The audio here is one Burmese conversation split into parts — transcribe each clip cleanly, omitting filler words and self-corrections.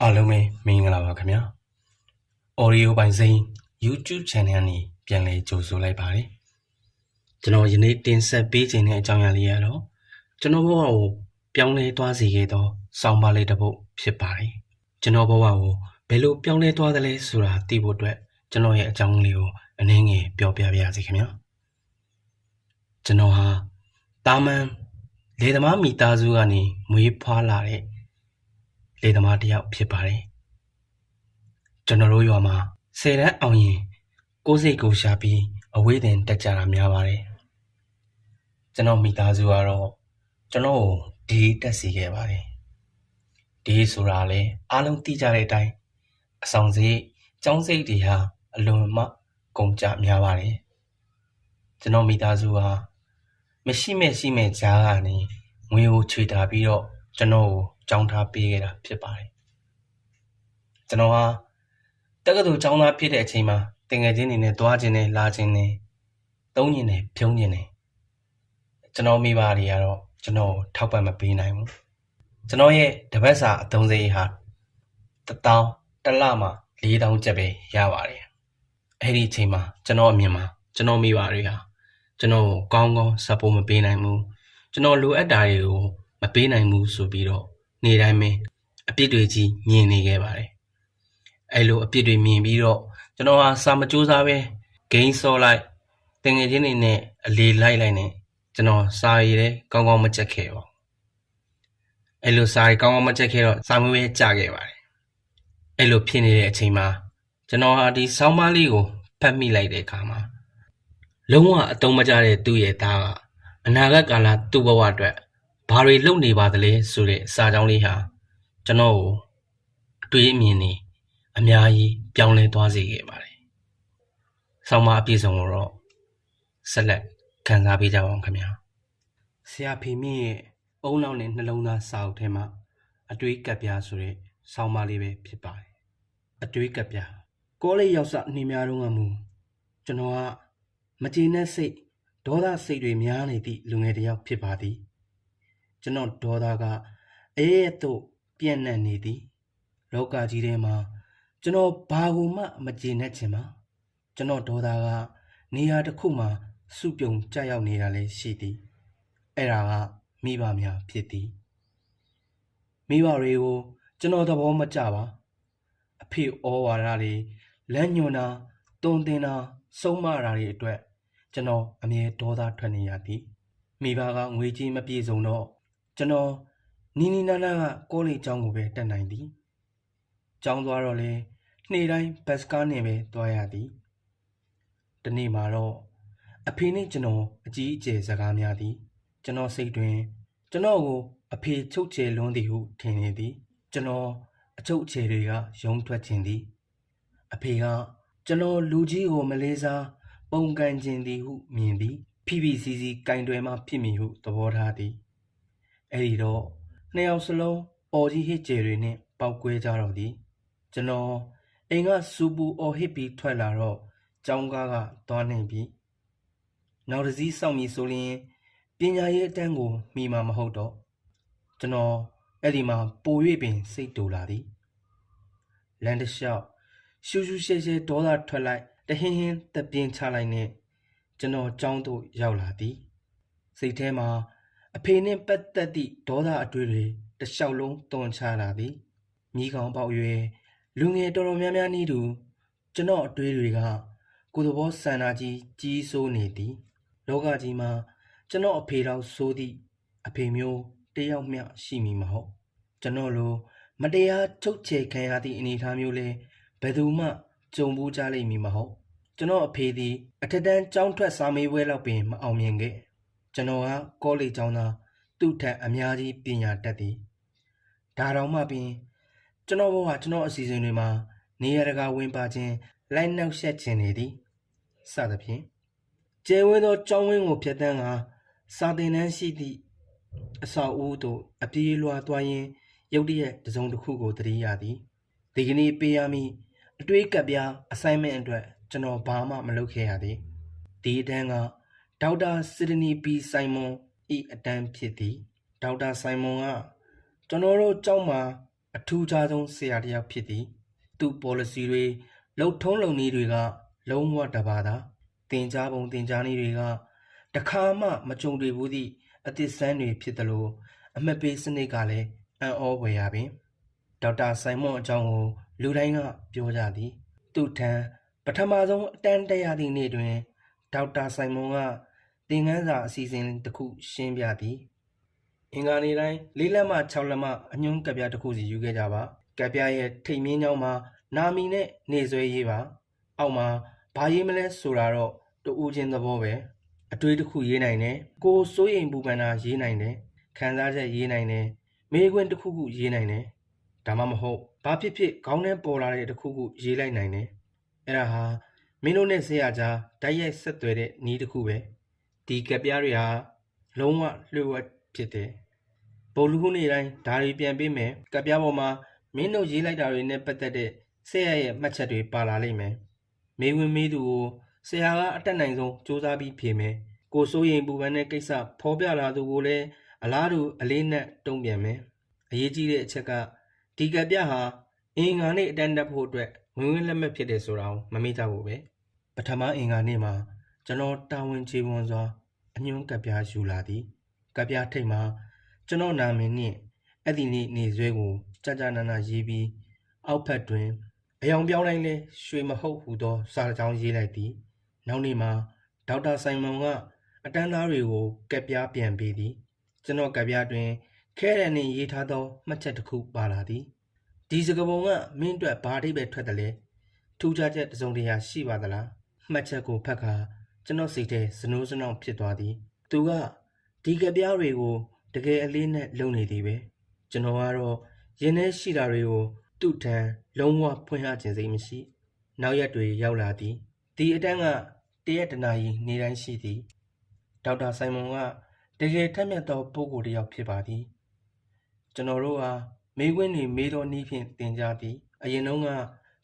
အားလုံးပဲမင်္ဂလာပါခင်ဗျာ Audio ပိုင်စိမ်း YouTube Channel နဲ့ပြန်လည်ကြိုဆိုလိုက်ပါတယ်ကျွန်တော်ယနေ့တင်ဆက်ပေးခြင်းတဲ့အကြောင်းအရာလေးကတော့ကျွန်တော်ဘဝကိုပြောင်းလဲသွားစေခဲ့သောစောင်းပါလေးတစ်ပုဒ်ဖြစ်ပါတယ်ကျွန်တော်ဘဝကိုဘယ်လိုပြောင်းလဲသွားသလဲဆိုတာသိဖို့အတွက်ကျွန်တော်ရဲ့အကြောင်းလေးကိုအနည်းငယ်ပြောပြပါရစေခင်ဗျာကျွန်တော်ဟာတာမန်လေသမားမိသားစုကနေမွေးဖွားလာတဲ့လေသမားတစ်ယောက်ဖြစ်ပါတယ်ကျွန်တော်တို့ရွာမှာ10တန်းအောင်ရင်ကိုယ်စိတ်ကိုရှာပြီးအဝေးတင်တက်ကြတာများပါတယ်ကျွန်တော်မိသားစုကတော့ကျွန်တော်ကိုဒီတက်စီခဲ့ပါတယ်ဒီဆိုတာလေအားလုံးသိကြတဲ့အတိုင်းအဆောင်စိတ်ကျောင်းစိတ်တွေဟာအလွန်မှကုန်ကြများပါတယ်ကျွန်တော်မိသားစုဟာမရှိမဲ့ကြားကနေငွေကိုချွေတာပြီးတော့ကျွန်တော်ကိုကြောင်းထားပေးခဲ့တာဖြစ်ပါတယ်ကျွန်တော်ဟာတက္ကသိုလ်ကျောင်းသားဖြစ်တဲ့အချိန်မှာတင်ငယ်ချင်းတွေနဲ့တွားခြင်းနဲ့လာခြင်းနဲ့သုံးခြင်းနဲ့ဖြုံးခြင်းနဲ့ကျွန်တော်မိဘတွေကတော့ကျွန်တော်ထောက်ပံ့မပေးနိုင်ဘူးကျွန်တော်ရဲ့တပတ်စာအသုံးစရိတ်ဟာ1000တစ်လမှ4000ကျပ်ပဲရပါတယ်အဲ့ဒီအချိန်မှာကျွန်တော်အမြင်မှာကျွန်တော်မိဘတွေဟာကျွန်တော်ကိုကောင်းကောင်း support မပေးနိုင်ဘူးကျွန်တော်လိုအပ်တာတွေကိုမပေးနိုင်ဘူးဆိုပြီးတော့နေ့တိုင်းပဲအပြစ်တွေကြီးမြင်နေခဲ့ပါတယ်အဲ့လိုအပြစ်တွေမြင်ပြီးတော့ကျွန်တော်ဟာစာမကြိုးစားပဲဂိမ်းဆော့လိုက်တင်ငယ်ချင်းတွေနဲ့အလေလိုက်နဲ့ကျွန်တော်စာရည်လည်းကောင်းကောင်းမချက်ခဲ့ပါဘူးအဲ့လိုစာရည်ကောင်းကောင်းမချက်ခဲ့တော့စာမွေးပဲကြာခဲ့ပါတယ်အဲ့လိုဖြစ်နေတဲ့အချိန်မှာကျွန်တော်ဟာဒီဆောင်းပါးလေးကိုဖတ်မိလိုက်တဲ့အခါမှာလုံးဝအတုံးမကျတဲ့သူ့ရဲ့သားကအနာဂတ်ကာလသူ့ဘဝအတွက်ဘာတွေလုပ်နေပါသလဲဆိုတဲ့စာကြောင်းလေးဟာကျွန်တော်ကိုအတွေးအမြင်နေအများကြီးပြောင်းလဲသွားစေခဲ့ပါတယ်။ဆောင်းပါးအပြည့်စုံကိုတော့ဆက်လက်ခံစားပေးကြပါဦးခင်ဗျာ။ဆရာဖေမြင့်ရဲ့အုံနောက်နဲ့နှလုံးသားစာအုပ်ထဲမှာအတွေးကပ်ပြားဆိုတဲ့ဆောင်းပါးလေးပဲဖြစ်ပါတယ်။အတွေးကပ်ပြားကောလေးရောက်စနှင်းများတော့ကမူကျွန်တော်ကမကျေနပ်စိတ်ဒေါသစိတ်တွေများနေသည့်လူငယ်တစ်ယောက်ဖြစ်ပါသည်။ကျွန်တော်ဒေါသကအေးသို့ပြန့်နှံ့နေသည်လောကကြီးထဲမှာကျွန်တော်ဘာကိုမှမကျေနပ်ချင်ပါကျွန်တော်ဒေါသကနေရာတစ်ခုမှာစုပြုံကြရောက်နေတာလည်းရှိသည်အဲ့ဒါကမိဘများဖြစ်သည်မိဘတွေကိုကျွန်တော်သဘောမကျပါအဖေဩဝါဒတွေလမ်းညွှန်တာတုံတင်တာဆုံးမတာတွေအတွက်ကျွန်တော်အမြဲဒေါသထွက်နေရသည်မိဘကငွေကြေးမပြေစုံတော့ကျွန်တော်နီနီနာနာကကောလိပ်ကျောင်းကိုပဲတက်နိုင်သည်ကျောင်းသွားတော့လေနေ့တိုင်းဘတ်စကားနဲ့ပဲသွားရသည်ဒီနေ့မှာတော့အဖေနဲ့ကျွန်တော်အကြီးအကျယ်စကားများသည်ကျွန်တော်စိတ်တွင်ကျွန်တော်ကိုအဖေချုပ်ချယ်လွန်းသည်ဟုထင်နေသည်ကျွန်တော်အချုပ်ချယ်တွေကယုံထွက်ခြင်းသည်အဖေကကျွန်တော်လူကြီးကိုမလေးစားပုံကန်ခြင်းသည်ဟုမြင်သည်ဖိဖိစီစီကင်တွယ်မှဖြစ်မည်ဟုသဘောထားသည်အဲ့ဒီတော့နှစ်ယောက်စလုံးအော်ကြီးဟစ်ကျယ်တွေနဲ့ပောက်ကွဲကြတော့သည်ကျွန်တော်အိမ်ကစူပူအော်ဟစ်ပြီးထွက်လာတော့ကျောင်းကားကသွားနေပြီနောက်တစ်စီးစောင့်ပြီးဆိုရင်ပညာရေးအတန်းကိုမိမှာမဟုတ်တော့ကျွန်တော်အဲ့ဒီမှာပို၍ပင်စိတ်တူလာသည်လန်တလျှောက်ရှူရှူရှဲရှဲဒေါသထွက်လိုက်တဟင်းဟင်းတပြင်းချလိုက်နဲ့ကျွန်တော်ကျောင်းသို့ရောက်လာသည်စိတ်ထဲမှာအဖေနဲ့ပတ်သက်သည့်ဒေါသအတွေ့တွေတစ်လျှောက်လုံးတွန်းချလာသည်မိကောင်ပေါက်ရွယ်လူငယ်တော်တော်များများနည်းတူကျွန်တော်အတွေးတွေကကိုယ်သဘောဆန္ဒကြီးစိုးနေသည်လောကကြီးမှာကျွန်တော်အဖေတော်ဆိုးသည့်အဖေမျိုးတယောက်မျှရှိမည်မဟုတ်ကျွန်တော်လိုမတရားချုပ်ချယ်ခံရသည့်အနေအထားမျိုးလဲဘယ်သူမှကြုံဘူးကြလိမ့်မည်မဟုတ်ကျွန်တော်အဖေသည်အထက်တန်းကျောင်းထွက်စာမေးပွဲလောက်ပင်မအောင်မြင်ခဲ့ကျွန်တော်ကကောလိပ်ကျောင်းသားသူ့ထက်အများကြီးပညာတတ်သည်ဒါတောင်မှပင်ကျွန်တော်ဘဝကျွန်တော်အစီအစဉ်တွေမှာနေရတကာဝင်ပါခြင်းလိုက်နှောက်ယှက်ခြင်းနေသည်စသဖြင့်ကျဲဝဲသောကျောင်းဝင်းကိုဖျက်တမ်းကစာသင်တန်းရှိသည့်အဆောက်အဦသို့အပြေးလွှာသွားရင်းရုတ်တရက်တစုံတစ်ခုကိုသတိရသည်ဒီကနေ့ပေးရမည့်အတွေးကပ်ပြား assignment အတွက်ကျွန်တော်ဘာမှမလုပ်ခဲ့ရသည်ဒီအတန်းကဒေါက်တာစစ်ဒနီပီဆိုင်မွန်ဤအတန်းဖြစ်သည်ဒေါက်တာဆိုင်မွန်ကကျွန်တော်တို့ကျောင်းမှာ အထူးခြားဆုံးဆရာတစ်ယောက်ဖြစ်သည်သူ့ policy တွေလှုပ်ထုံးလုံနည်းတွေကလုံးဝတပါတာတင်ကြားပုံတင်ကြားနည်းတွေကတခါမှမကြုံတွေ့ဘူးသည့်အသစ်ဆန်းတွေဖြစ်တယ်လို့အမှတ်ပေးစနစ်ကလည်းအံ့ဩဖွယ်ရပင်ဒေါက်တာဆိုင်မွန်အကြောင်းကိုလူတိုင်းကပြောကြသည်သူ့ထံပထမဆုံးအတန်းတက်ရသည့်နေ့တွင်ဒေါက်တာဆိုင်မွန်ကသင်ခန်းစာအစီအစဉ်တစ်ခုရှင်းပြသည်အင်္ဂါနေ့တိုင်း၄လက်မှ6လက်မှအညွှန်းကပ်ပြားတစ်ခုစီယူခဲ့ကြပါကပ်ပြားရဲ့ထိပ်မြင်းကြောင်းမှာနာမီနဲ့နေဆွဲရေးပါအောက်မှာဘာရေးမလဲဆိုတာတော့တူဦးချင်းသဘောပဲအတွေးတစ်ခုရေးနိုင်တယ်ကိုစိုးရိမ်ပူပန်တာရေးနိုင်တယ်ခံစားချက်ရေးနိုင်တယ်မေးခွန်းတစ်ခုခုရေးနိုင်တယ်ဒါမှမဟုတ်ဘာဖြစ်ဖြစ်ခေါင်းထဲပေါ်လာတဲ့တစ်ခုခုရေးလိုက်နိုင်တယ်အဲ့ဒါဟာမင်းတို့နဲ့ဆရာကြားတိုက်ရိုက်ဆက်သွယ်တဲ့နည်းတစ်ခုပဲဒီကပ်ပြားတွေဟာလုံးဝလျှို့ဝှက်ဖြစ်တယ်ဘုံလူခုနေ့တိုင်းဓာရီပြန်ပေးမယ်ကပ်ပြားပေါ်မှာမင်းတို့ရေးလိုက်တာတွေနဲ့ပတ်သက်တဲ့ဆရာရဲ့မှတ်ချက်တွေပါလာလိမ့်မယ်မေးဝင်မေးသူကိုဆရာကအတက်နိုင်ဆုံးစူးစမ်းပြီးဖြေမယ်ကိုစိုးရင်ပူပန်တဲ့ကိစ္စဖော်ပြလာသူကိုလည်းအလားတူအလေးနက်တုံ့ပြန်မယ်အရေးကြီးတဲ့အချက်ကဒီကပ်ပြားဟာအင်္ဂါနေ့အတန်းတက်ဖို့အတွက်ဝင်ဝင်လက်မှတ်ဖြစ်တယ်ဆိုတာကိုမမေ့ကြဘူးပဲပထမအင်္ဂါနေ့မှာကျွန်တော်တာဝန်ကျေပွန်စွာအညွှန်းကပ်ပြားယူလာသည်ကပ်ပြားထိပ်မှာကျွန်တော်နာမည်နှင့်အဲ့ဒီနေ့နေဆွဲကိုကြာနာနာရေးပြီးအောက်ဖက်တွင်အယောင်ပြောင်းတိုင်းလဲရွှေမဟုတ်ဟူသောစာကြောင်းရေးလိုက်သည်နောက်နေ့မှာဒေါက်တာဆိုင်မွန်ကအတန်းသားတွေကိုကပ်ပြားပြန်ပေးသည်ကျွန်တော်ကပ်ပြားတွင်ခဲရန်နှင့်ရေးထားသောမှတ်ချက်တစ်ခုပါလာသည်ဒီစကားပုံကမင်းအတွက်ဘာအဓိပ္ပာယ်ထွက်တယ်လဲထူးခြားချက်တစ်စုံတစ်ရာရှိပါသလားမှတ်ချက်ကိုဖတ်ခါကျွန်တော်စိတ်ထဲစနိုးစနောင့်ဖြစ်သွားသည်သူကဒီကပ်ပြားတွေကိုတကယ်အလေးနဲ့လုံနေသည်ပဲကျွန်တော်ကတော့ရင်းနှဲရှိတာတွေကိုသူ့ထံလုံးဝဖွင့်ဟခြင်းစိတ်မရှိနောက်ရက်တွေရောက်လာသည်ဒီအတန်းကတရက်တနာရီနေတိုင်းရှိသည်ဒေါက်တာဆိုင်မွန်ကတကယ်ထက်မြက်သောပုဂ္ဂိုလ်တစ်ယောက်ဖြစ်ပါသည်ကျွန်တော်တို့ဟာမေးခွန်းတွေမေးတော်နည်းဖြင့်သင်ကြားသည်အရင်တုန်းက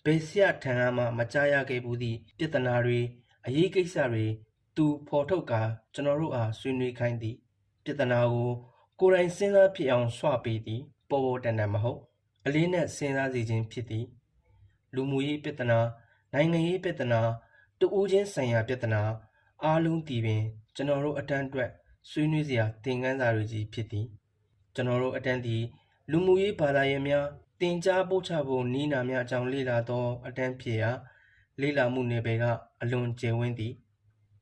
ဘယ်ဆရာထံမှမကြားရခဲ့ဘူးသည့်ပြဿနာတွေအရေးကိစ္စတွေသူဖော်ထုတ်ကာကျွန်တော်တို့အားဆွေးနွေးခိုင်းသည်ပြဿနာကိုကိုယ်တိုင်စဉ်းစားဖြစ်အောင်ဆွပေးသည်ပေါ်ပေါ်တန်တန်မဟုတ်အလေးနဲ့စဉ်းစားစေခြင်းဖြစ်သည်လူမှုရေးပြဿနာနိုင်ငံရေးပြဿနာတဦးချင်းဆိုင်ရာပြဿနာအားလုံးဒီပင်ကျွန်တော်တို့အတန်းအတွက်ဆွေးနွေးစရာသင်ခန်းစာတွေကြီးဖြစ်သည်ကျွန်တော်တို့အတန်းဒီလူမှုရေးဘာသာရေးများတင်ကြားပို့ချဖို့နီးနာများအကြောင်းလေ့လာသောအတန်းဖြစ်ရာလေ့လာမှုနယ်ပယ်ကအလွန်ကျယ်ဝန်းသည်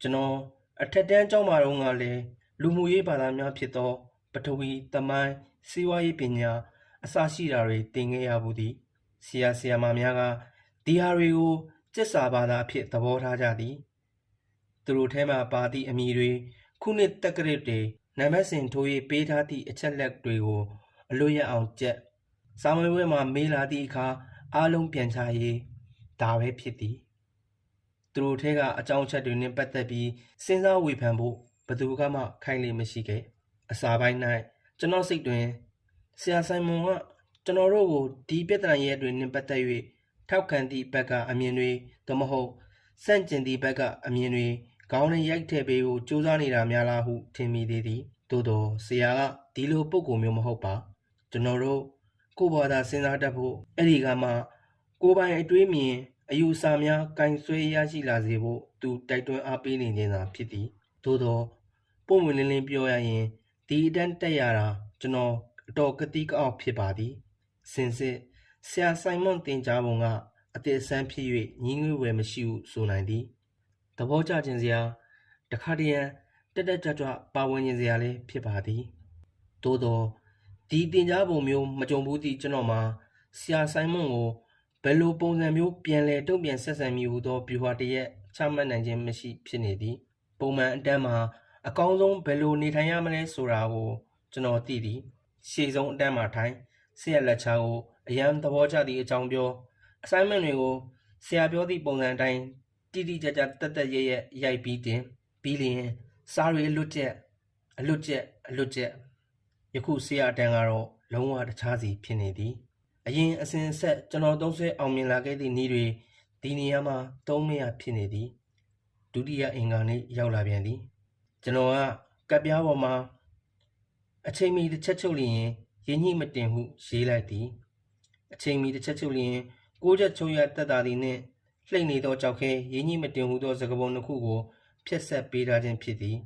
ကျွန်တော်အထက်တန်းကျောင်းမှာတော့ကလည်းလူမှုရေးဘာသာများဖြစ်သောပထဝီသမိုင်းစီးပွားရေးပညာအစရှိတာတွေသင်ခဲ့ရဘူးသည်ဆရာမများကဒီဟာတွေကိုကျက်စာဘာသာအဖြစ်သဘောထားကြသည်သူတို့ထဲမှာပါသည့်အမည်တွေခုနှစ်တက္ကရာတွေနံပါတ်စဉ်ထိုးရေးပေးထားသည့်အချက်လက်တွေကိုအလို့ရအောင်ကျက်စာမေးပွဲမှာမေးလာသည့်အခါအားလုံးပြန်ချရေးဒါပဲဖြစ်သည်သူတို့ထဲကအကြောင်းအချက်တွေနဲ့ပတ်သက်ပြီးစဉ်းစားဝေဖန်ဖို့ဘယ်သူမှခိုင်းလေမရှိခဲ့အစာပိုင်း၌ကျွန်တော်စိတ်တွင်ဆရာဆိုင်မွန်ကကျွန်တော်တို့ကိုဒီပြဿနာရဲ့တွေနဲ့ပတ်သက်၍ထောက်ခံသည့်ဘက်ကအမြင်တွေသို့မဟုတ်စန့်ကျင်သည့်ဘက်ကအမြင်တွေခေါင်းနဲ့ရိုက်ထည့်ပေးဖို့ကြိုးစားနေတာများလားဟုထင်မိသေးသည်သို့တော့ဆရာကဒီလိုပုံကူမျိုးမဟုတ်ပါကျွန်တော်တို့ကိုယ်ဘာသာစဉ်းစားတတ်ဖို့အဲ့ဒီကမှကိုယ်ပိုင်အတွေးမြင်အယူအဆများကင်ဆွဲရရှိလာစေဖို့သူတိုက်တွန်းအားပေးနေခြင်းသာဖြစ်သည်သို့တော့ပုံဝင်လင်းလင်းပြောရရင်ဒီအတန်းတက်ရတာကျွန်တော်အတော်ကတိကအောက်ဖြစ်ပါသည်စင်စစ်ဆရာဆိုင်မွန်တင်ကြားပုံကအသေးအစမ်းဖြစ်၍ညီးငွေဝယ်မရှိဟုဆိုနိုင်သည်သဘောကျခြင်းစရာတခါတရံတက်ကြွပါဝင်ခြင်းစရာလည်းဖြစ်ပါသည်သို့တော့ဒီတင်ကြားပုံမျိုးမကြုံဘူးသည့်ကျွန်တော်မှာဆရာဆိုင်မွန်ကိုဘယ်လိုပုံစံမျိုးပြန်လဲတုံ့ပြန်ဆက်ဆံမိဟုသောဗျူဟာတရက်ချမှတ်နိုင်ခြင်းမရှိဖြစ်နေသည်ပုံမှန်အတန်းမှာအကောင်းဆုံးဘယ်လိုနေထိုင်ရမလဲဆိုတာကိုကျွန်တော်သိသည်ရှေ့ဆုံးအတန်းမှာထိုင်ဆရာလက်ချာကိုအရန်သဘောကျသည့်အကြောင်းပြော assignment တွေကိုဆရာပြောသည့်ပုံစံအတိုင်းတိတိကျကျတက်ရဲရိုက်ပြီးတင်ပြီးလျင်စားရီအလွတ်ကျက်ယခုဆရာအတန်းကတော့လုံးဝတခြားစီဖြစ်နေသည်အရင်အစဉ်ဆက်ကျွန်တော်သုံးဆွဲအောင်မြင်လာခဲ့သည့်နည်းတွေဒီနေရာမှာသုံးမရဖြစ်နေသည်ဒုတိယအင်္ဂါနေ့ရောက်လာပြန်သည်ကျွန်တော်ကပ်ပြားပေါ်မှာအချိန်မီတစ်ချက်ချုပ်လျင်ရင်းညှိမတင်ဟုရေးလိုက်သည် အချိန်မီတစ်ချက်ချုပ်လျင်ကိုးချက်ချုပ်ရတက်တာသည်နှင့်လှိမ့်နေသောကြောက်ခဲရင်းကြီးမတင်ဟုသောစကားပုံတစ်ခုကိုဖျက်ဆက်ပေးထားခြင်းဖြစ်သည်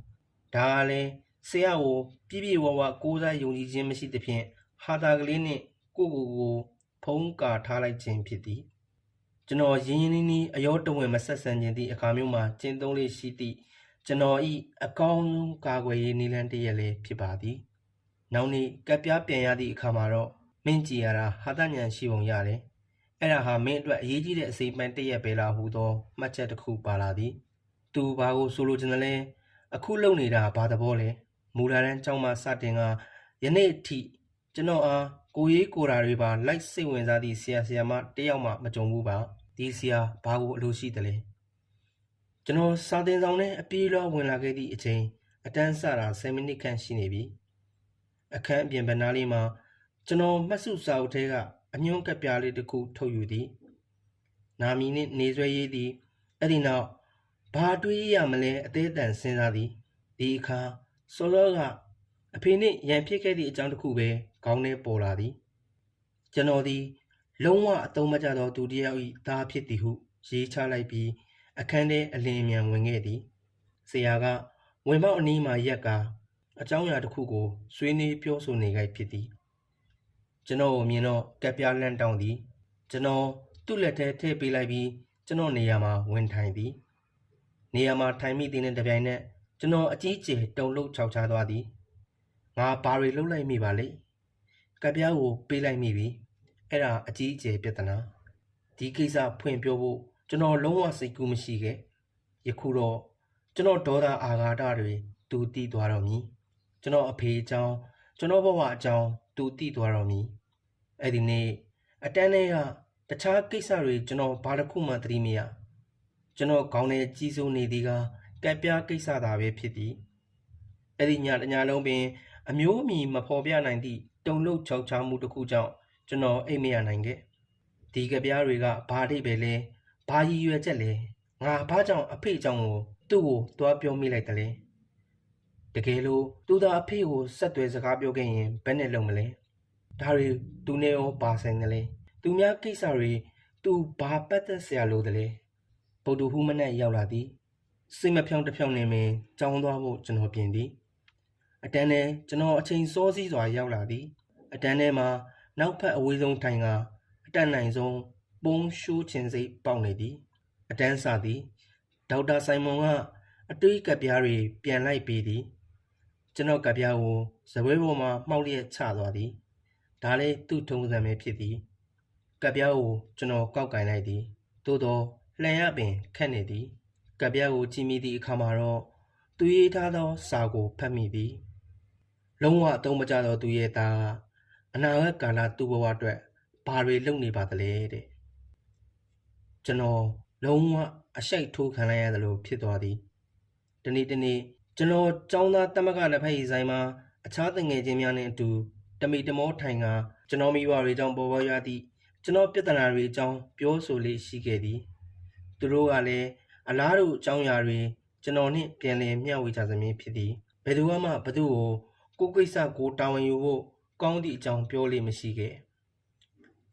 ဒါကလည်းဆရာကိုပြည့်ပြည့်ဝဝကိုးစားယုံကြည်ခြင်းမရှိသဖြင့်ဟာတာကလေးနှင့်ကိုဖုံးကာထားလိုက်ခြင်းဖြစ်သည်ကျွန်တော်ရင်းရင်းနှီးနှီးအယောတဝင်မဆက်ဆံခြင်းသည့်အခါမျိုးမှာကျင့်သုံးလေးရှိသည့်ကျွန်တော်ဤအကောင်းဆုံးကာကွယ်ရေးနည်းလမ်းတစ်ရပ်လည်းဖြစ်ပါသည်နောက်နေ့ကပ်ပြားပြန်ရသည့်အခါမှာတော့မင်းကြည်ရတာဟာတညံရှိပုံရတယ်အဲ့ဒါဟာမင်းအတွက်အရေးကြီးတဲ့အစိပ်ပိုင်းတစ်ရပ်ပဲလားဟူသောမှတ်ချက်တစ်ခုပါလာသည်သူဘာကိုဆိုလိုချင်တယ်လဲအခုလုပ်နေတာဘာသဘောလဲမူလာတန်းကျောင်းမှာစတင်ကယနေ့အထိကျွန်တော်အားကိုရေးကိုရာတွေပါလိုက်စိတ်ဝင်စားသည့်ဆရာမတယောက်မှမကြုံဘူးပါဒီဆရာဘာကိုအလိုရှိတယ်လဲကျွန်တော်စာသင်ဆောင်နဲ့အပြေးလွှားဝင်လာခဲ့သည့်အချိန်အတန်းစတာ10မိနစ်ခန့်ရှိနေပြီအခန်းအပြင်ဘဏ္ဍာလေးမှာကျွန်တော်မှတ်စုစာအုပ်ထဲကအညွှန်းကပ်ပြားလေးတစ်ခုထုတ်ယူသည်နာမီနှင့်နေဆွဲရေးသည်အဲ့ဒီနောက်ဘာတွေးရမလဲအသေးအတန်စဉ်းစားသည်ဒီအခါစောစောကအဖေနှင့်ရန်ဖြစ်ခဲ့သည့်အကြောင်းတစ်ခုပဲခေါင်းထဲပေါ်လာသည်ကျွန်တော်သည်လုံးဝအသုံးမကျသောသူတစ်ယောက်၏သားဖြစ်သည်ဟုရေးချလိုက်ပြီးအခန်းထဲအလင်းအမြန်ဝင်ခဲ့သည်ဆရာကဝင်ပေါက်အနီးမှာရက်ကအကြောင်းအရာတစ်ခုကိုဆွေးနွေးပြောဆိုနေကြဖြစ်သည်ကျွန်တော်ကိုမြင်တော့ကပ်ပြားလန့်တောင်းသည်ကျွန်တော်သူ့လက်ထဲထည့်ပေးလိုက်ပြီးကျွန်တော်နေရာမှာဝင်ထိုင်သည်နေရာမှာထိုင်မိသည်နဲ့တပြိုင်နက်ကျွန်တော်အကြီးကျယ်တုန်လှုပ်ခြောက်ခြားသွားသည်ငါဘာတွေလုပ်လိုက်မိပါလဲကပ်ပြားကိုပေးလိုက်မိပြီအဲ့ဒါအကြီးကျယ်ပြဿနာဒီကိစ္စဖွင့်ပြောဖို့ကျွန်တော်လုံးဝစိတ်ကူးမရှိခဲ့ယခုတော့ကျွန်တော်ဒေါသအာဃာတတွေသူတီးသွားတော့မည်ကျွန်တော်အဖေအကြောင်းကျွန်တော်ဘဝအကြောင်းသူတီးသွားတော့မည်အဲ့ဒီနေ့အတန်းထဲကတခြားကိစ္စတွေကျွန်တော်ဘာတစ်ခုမှသတိမရကျွန်တော်ခေါင်းထဲကြီးစိုးနေသည်ကကပ်ပြားကိစ္စသာပဲဖြစ်သည်အဲ့ဒီညတညလုံးပင်အမျိုးအမည်မဖော်ပြနိုင်သည့်တုန်လှုပ်ခြောက်ခြားမှုတစ်ခုကြောင့်ကျွန်တော်အိပ်မရနိုင်ခဲ့ဒီကပ်ပြားတွေကဘာအဓိပ္ပာယ်လဲဘာရည်ရွယ်ချက်လဲငါဘာကြောင့်အဖေအကြောင်းကိုသူ့ကိုသွားပြောမိလိုက်တယ်လဲတကယ်လို့သူသာအဖေကိုဆက်သွယ်စကားပြောခဲ့ရင်ဘယ်နဲ့လုပ်မလဲဒါတွေသူနဲ့ရောပါဆိုင်တယ်လဲသူများကိစ္စတွေသူဘာပတ်သက်ဆရာလို့တယ်လဲဗုဒ္ဓဟူးမနဲ့ရောက်လာသည်စိတ်မဖြောင်းတစ်ဖြောင်းနေမင်းကြောင်းသွားဖို့ကျွန်တော်ပြင်သည်အတန်းထဲကျွန်တော်အချိန်စောစီးစွာရောက်လာသည်အတန်းထဲမှာနောက်ဖက်အဝေးဆုံးထိုင်ကအတန်းနိုင်ဆုံးပုံရှိုးချင်စိတ်ပေါက်နေသည်အတန်းစသည်ဒေါက်တာဆိုင်မွန်ကအတွေးကပ်ပြားတွေပြန်လိုက်ပေးသည်ကျွန်တော်ကပ်ပြားကိုဇပွဲပေါ်မှာမှောက်လျက်ချသွားသည်ဒါလည်းသူ့ထုံးစံပဲဖြစ်သည်ကပ်ပြားကိုကျွန်တော်ကောက်ကင်လိုက်သည်သို့တော့လှန်ရပင်ခက်နေသည်ကပ်ပြားကိုကြည့်မိသည့်အခါမှာတော့သူရေးထားသောစာကိုဖတ်မိသည်လုံးဝအသုံးမကျသောသူရဲ့သားအနာဂတ်ကာလသူ့ဘဝအတွက်ဘာတွေလုပ်နေပါသလဲတဲ့ကျွန်တော်လုံးဝအရှိတ်ထိုးခံလိုက်ရသလိုဖြစ်သွားသည်တနေ့ကျွန်တော်ကျောင်းသားတမကလက်ဖက်ရည်ဆိုင်မှာအခြားတငယ်ချင်းများနဲ့အတူတမိတမောထိုင်ကကျွန်တော်မိဘတွေကြောင့်ပေါ်ပေါ်ရသည့်ကျွန်တော်ပြဿနာတွေအကြောင်းပြောဆိုလေးရှိခဲ့သည်သူတို့ကလည်းအလားတူအကြောင်းအရာတွေကျွန်တော်နှင့်ပြန်လည်မျှဝေကြစမြဲဖြစ်သည်ဘယ်သူမှဘသူ့ကိုကိစ္စကိုတာဝန်ယူဖို့ကောင်းသည့်အကြောင်းပြောလေးမရှိခဲ့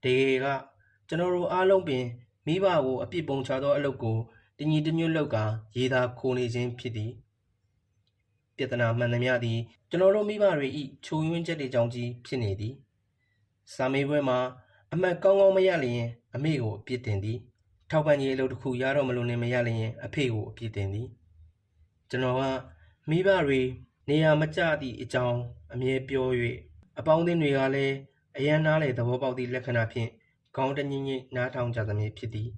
တကယ်ကကျွန်တော်တို့အားလုံးပင်မိဘကိုအပြစ်ပုံချသောအလုပ်ကိုတညီတညွတ်လောက်ကရေးသားခိုးနေခြင်းဖြစ်သည်ပြဿနာမှန်သမျှသည်ကျွန်တော်တို့မိဘတွေ၏ချိုးယွင်းချက်တွေကြောင့်ကြီးဖြစ်နေသည်စာမေးပွဲမှာအမှတ်ကောင်းကောင်းမရလျင်အမေကိုအပြစ်တင်သည်ထောက်ပံ့ရေးအလုပ်တစ်ခုရတော့မလို့နဲ့မရလျင်အဖေကိုအပြစ်တင်သည်ကျွန်တော်ကမိဘတွေနေရာမကျသည့်အကြောင်းအမြဲပြော၍အပေါင်းအသင်းတွေကလည်းအရန်နားလေသဘောပေါက်သည့်လက္ခဏာဖြင့်ခေါင်းတညညနားထောင်ကြသမည်ဖြစ်သည်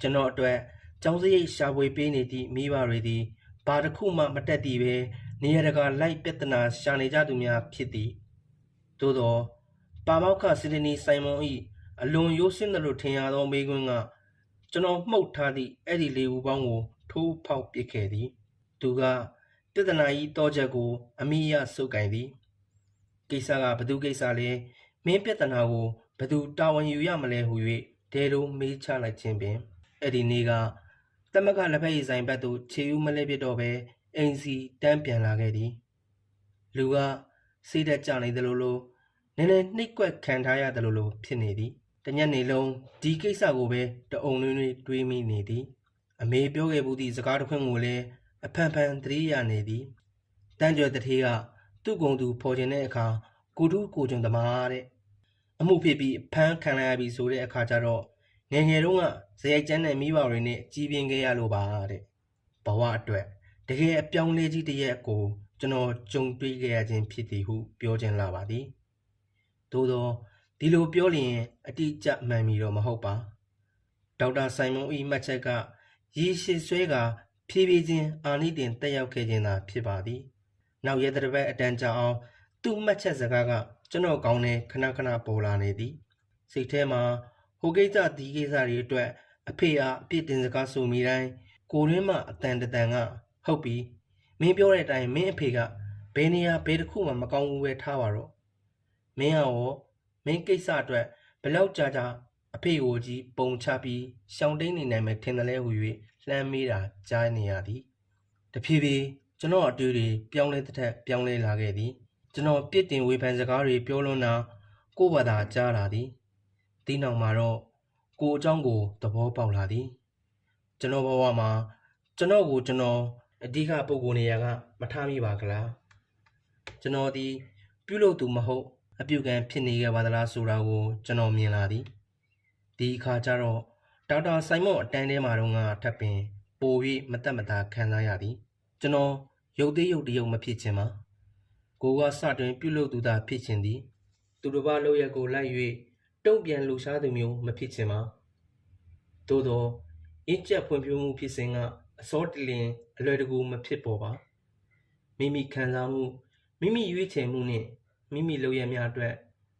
ကျွန်တော်အတွက်ကျောင်းစရိတ်ရှာဖွေပေးနေသည့်မိဘတွေသည်ဘာတစ်ခုမှမတက်သည့်ပဲနေရာတကာလိုက်ပြဿနာရှာနေကြသူများဖြစ်သည်သို့သောပါမောက္ခစီဒနီဆိုင်မွန်၏အလွန်ရိုးစင်းသလိုထင်ရသောမိကွန်းကကျွန်တော်မှုတ်ထားသည့်အဲ့ဒီလေးဦးပေါင်းကိုထိုးဖောက်ပစ်ခဲ့သည်သူကပြဿနာ၏တောချက်ကိုအမိရစုပ်ကင်သည်ကိစ္စကဘသူကိစ္စလဲမင်းပြဿနာကိုဘသူတာဝန်ယူရမလဲဟု၍ဒဲလိုမေးချလိုက်ခြင်းပင်အဲ့ဒီနေ့ကတမကလက်ဖက်ရည်ဆိုင်ဘက်သို့ခြေဦးမလဲပြတော့ပဲအိမ်စီတန်းပြန်လာခဲ့သည်လူကစိတ်သက်ကြနေသလို နည်းနည်းနှိပ်ကွက်ခံထားရတယ်လို့ဖြစ်နေသည်တညက်နေလုံးဒီကိစ္စကိုပဲတအုံတွေးမိနေသည်အမေပြောခဲ့ဘူးသည့်စကားတစ်ခွန်းကိုလည်းအဖန်ဖန်သတိရနေသည်တန်းကြွယ်တထေးကသူ့ကုံသူဖော်ခြင်းတဲ့အခါကိုထုကိုကြုံသမားတဲ့အမှုဖြစ်ပြီးဖမ်းခံလိုက်ရပြီဆိုတဲ့အခါကျတော့ငယ်ငယ်တုန်းကဇယိုက်ကျန်းတဲ့မိဘတွေနဲ့ကြီးပြင်းခဲ့ရလို့ပါတဲ့ဘဝအတွက်တကယ်အပြောင်းလဲကြီးတစ်ရက်ကိုကျွန်တော်ကြုံတွေ့ခဲ့ရခြင်းဖြစ်သည်ဟုပြောခြင်းလာပါသည်သို့သောဒီလိုပြောလျင်အတိအကျမှန်မီတော့မဟုတ်ပါဒေါက်တာဆိုင်မွန်၏မှတ်ချက်ကရည်ရှိဆွဲကဖြည်းဖြည်းချင်းအာနိသင်တက်ရောက်ခဲ့ခြင်းသာဖြစ်ပါသည်နောက်ရက်တစ်ပတ်အတန်းကြာအောင်သူ့မှတ်ချက်စကားကကျွန်တော်ကောင်းနေခဏခဏပေါ်လာနေသည်စိတ်ထဲမှာဟိုကိစ္စဒီကိစ္စတွေအတွက်အဖေအားအပြစ်တင်စကားဆိုမိတိုင်းကိုရင်းမှအတန်တန်ကဟုတ်ပြီမင်းပြောတဲ့အတိုင်းမင်းအဖေကဘယ်နေရာဘယ်တစ်ခုမှမကောင်းဘူးပဲထားပါတော့မင်းရောမင်းကိစ္စအတွက်ဘလောက်ကြာကြာအဖေကိုကြီးပုံချပြီးရှောင်းတိန်နေနိုင်မယ်ထင်တယ်လဲဟူ၍လှမ်းမေးတာကြားနေရသည်တဖြည်းဖြည်းကျွန်တော်အတွေ့တွေပြောင်းလဲတစ်ထက်ပြောင်းလဲလာခဲ့သည်ကျွန်တော်ပြစ်တင်ဝေဖန်စကားတွေပြောလွန်းတာကိုယ့်ဘာသာကြားလာသည်ဒီနောက်မှာတော့ကိုအကြောင်းကိုသဘောပေါက်လာသည်ကျွန်တော်ဘဝမှာကျွန်တော်ကိုကျွန်တော်အဓိကပုံကိုနေရာကမထားမိပါကလားကျွန်တော်ဒီပြုလုပ်သူမဟုတ်အပြုကံဖြစ်နေခဲ့ပါသလားဆိုတာကိုကျွန်တော်မြင်လာသည်ဒီအခါကျတော့ဒေါက်တာဆိုင်မွန်အတန်းထဲမှာတော့ငါထပ်ပင်ပို၍မတက်မတာခံစားရသည်ကျွန်တော်ရုပ်သေးရုပ်တရုပ်မဖြစ်ခြင်းပါကိုကစတွင်ပြုလုပ်သူသာဖြစ်ခြင်းသည်သူတစ်ပါးလောက်ရက်ကိုလိုက်၍တုံ့ပြန်လှူရှားသူမျိုးမဖြစ်ခြင်းပါသို့သောအင်းကျက်ဖွံ့ဖြိုးမှုဖြစ်စဉ်ကအစောတလင်အလွယ်တကူမဖြစ်ပေါ်ပါမိမိခံစားမှုမိမိရွေးချယ်မှုနှင့်မိမိလုပ်ရများအတွက်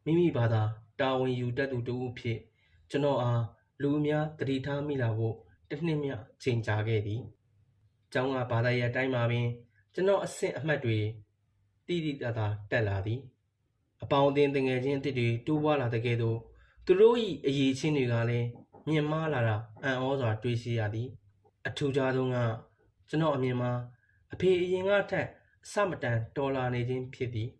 မိမိဘာသာတာဝန်ယူတတ်သူတဦးဖြစ်ကျွန်တော်အားလူအများတတိထားမိလာဖို့တစ်နှစ်မြချိန်ကြာခဲ့သည်ကျောင်းကဘာသာရပ်တိုင်းမှာပင်ကျွန်တော်အဆင့်အမှတ်တွေတိတိတသာတက်လာသည်အပေါင်းအသင်းတငယ်ချင်းအသစ်တွေတိုးပွားလာတဲ့ကဲ့သို့သူတို့၏အရေးချင်းတွေကလည်းမြင့်မားလာတာအံ့ဩစွာတွေးရှိရသည်အထူးခြားဆုံးကကျွန်တော်အမြင်မှာအဖေအရင်ကထက်အဆမတန်တော်လာနေခြင်းဖြစ်သည်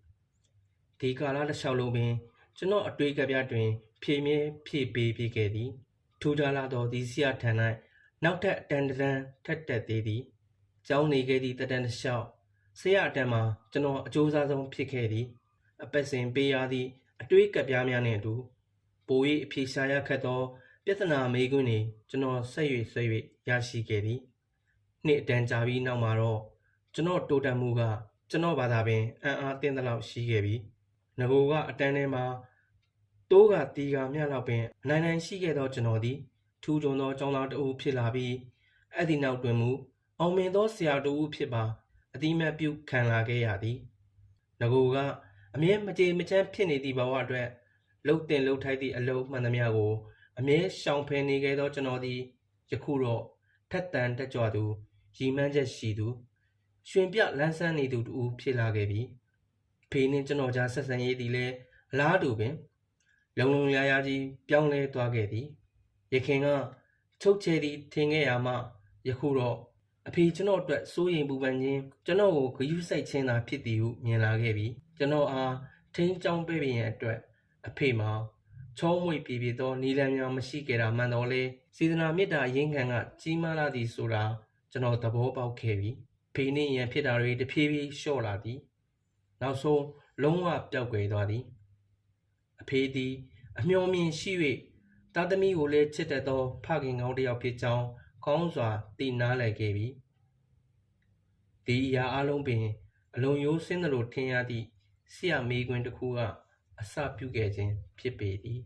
ဒီကာလတစ်လျှောက်လုံးပင်ကျွန်တော်အတွေ့အကြုံတွင်ဖြည့်မြဲဖြည့်ပေးပြီးခဲ့သည်ထူးခြားလာသောဒီဆရာထံ၌နောက်ထပ်အတန်တန်ထက်တက်သေးသည်ကျောင်းနေခဲ့သည့်တတန်တစ်လျှောက်ဆရာအတန်းမှာကျွန်တော်အကျိုးစားဆုံးဖြစ်ခဲ့သည်အပတ်စဉ်ပေးရသည့်အတွေ့အကြုံများနှင့်အတူပို၍အဖြေရှာရခက်သောပြဿနာမေးခွန်းတွေကျွန်တော်ဆက်၍ရရှိခဲ့သည်နှစ်အတန်းကြာပြီးနောက်မှာတော့ကျွန်တော်တိုးတက်မှုကကျွန်တော်ဘာသာပင်အံ့အားသင့်သလောက်ရှိခဲ့ပြီငကိုကအတန်းထဲမှာတိုးကတီကမြလောက်ပင်နိုင်ရှိခဲ့သောကျွန်တော်သည်ထူးချွန်သောကျောင်းသားတဦးဖြစ်လာပြီးအဲ့ဒီနောက်တွင်မူအောင်မြင်သောဆရာတဦးဖြစ်ပါအတိမတ်ပြုခံလာခဲ့ရသည်ငကိုကအမြဲမကြေမချမ်းဖြစ်နေသည့်ဘဝအတွက်လှုပ်တင်လှုပ်ထိုက်သည့်အလုံးမှန်သမျှကိုအမြဲရှောင်ဖယ်နေခဲ့သောကျွန်တော်သည်ယခုတော့ထက်တန်တက်ကြွသူရည်မှန်းချက်ရှိသူရွှင်ပြလန်းဆန်းနေသူတူဖြစ်လာခဲ့ပြီဖေနှင့်ကျွန်တော်ကြားဆက်ဆံရေးသည်လည်းအလားတူပင်လုံရာရာကြီးပြောင်းလဲသွားခဲ့သည်ရခင်ကချုပ်ချယ်သည်ထင်ခဲ့ရမှယခုတော့အဖေကျွန်တော်အတွက်စိုးရိမ်ပူပန်ခြင်းကျွန်တော်ကိုဂရုစိုက်ခြင်းသာဖြစ်သည်ဟုမြင်လာခဲ့ပြီကျွန်တော်အားထိန်းချောင်းပေးရန်အတွက်အဖေမှာချောမွေပြေပြေသောနီလန်းများမရှိခဲ့တာမှန်တော်လေစေတနာမေတ္တာရင်းခံကကြီးမားလာသည်ဆိုတာကျွန်တော်သဘောပေါက်ခဲ့ပြီဖေနှင့်ရန်ဖြစ်တာတွေတဖြည်းဖြည်းလျှော့လာသည်နောက်ဆုံးလုံးဝပျောက်ကွယ်သွားသည်အဖေသည်အမျှော်မြင်ရှိ၍သားသမီးကိုလည်းချစ်တတ်သောဖခင်ကောင်းတစ်ယောက်ဖြစ်ကြောင်းကောင်းစွာသိနားလည်ခဲ့ပြီဒီအရာအလုံးပင်အလုံးရိုးစင်းသလိုထင်ရသည့်ဆရာမေးခွန်းတစ်ခုကအစပြုခဲ့ခြင်းဖြစ်ပေသည်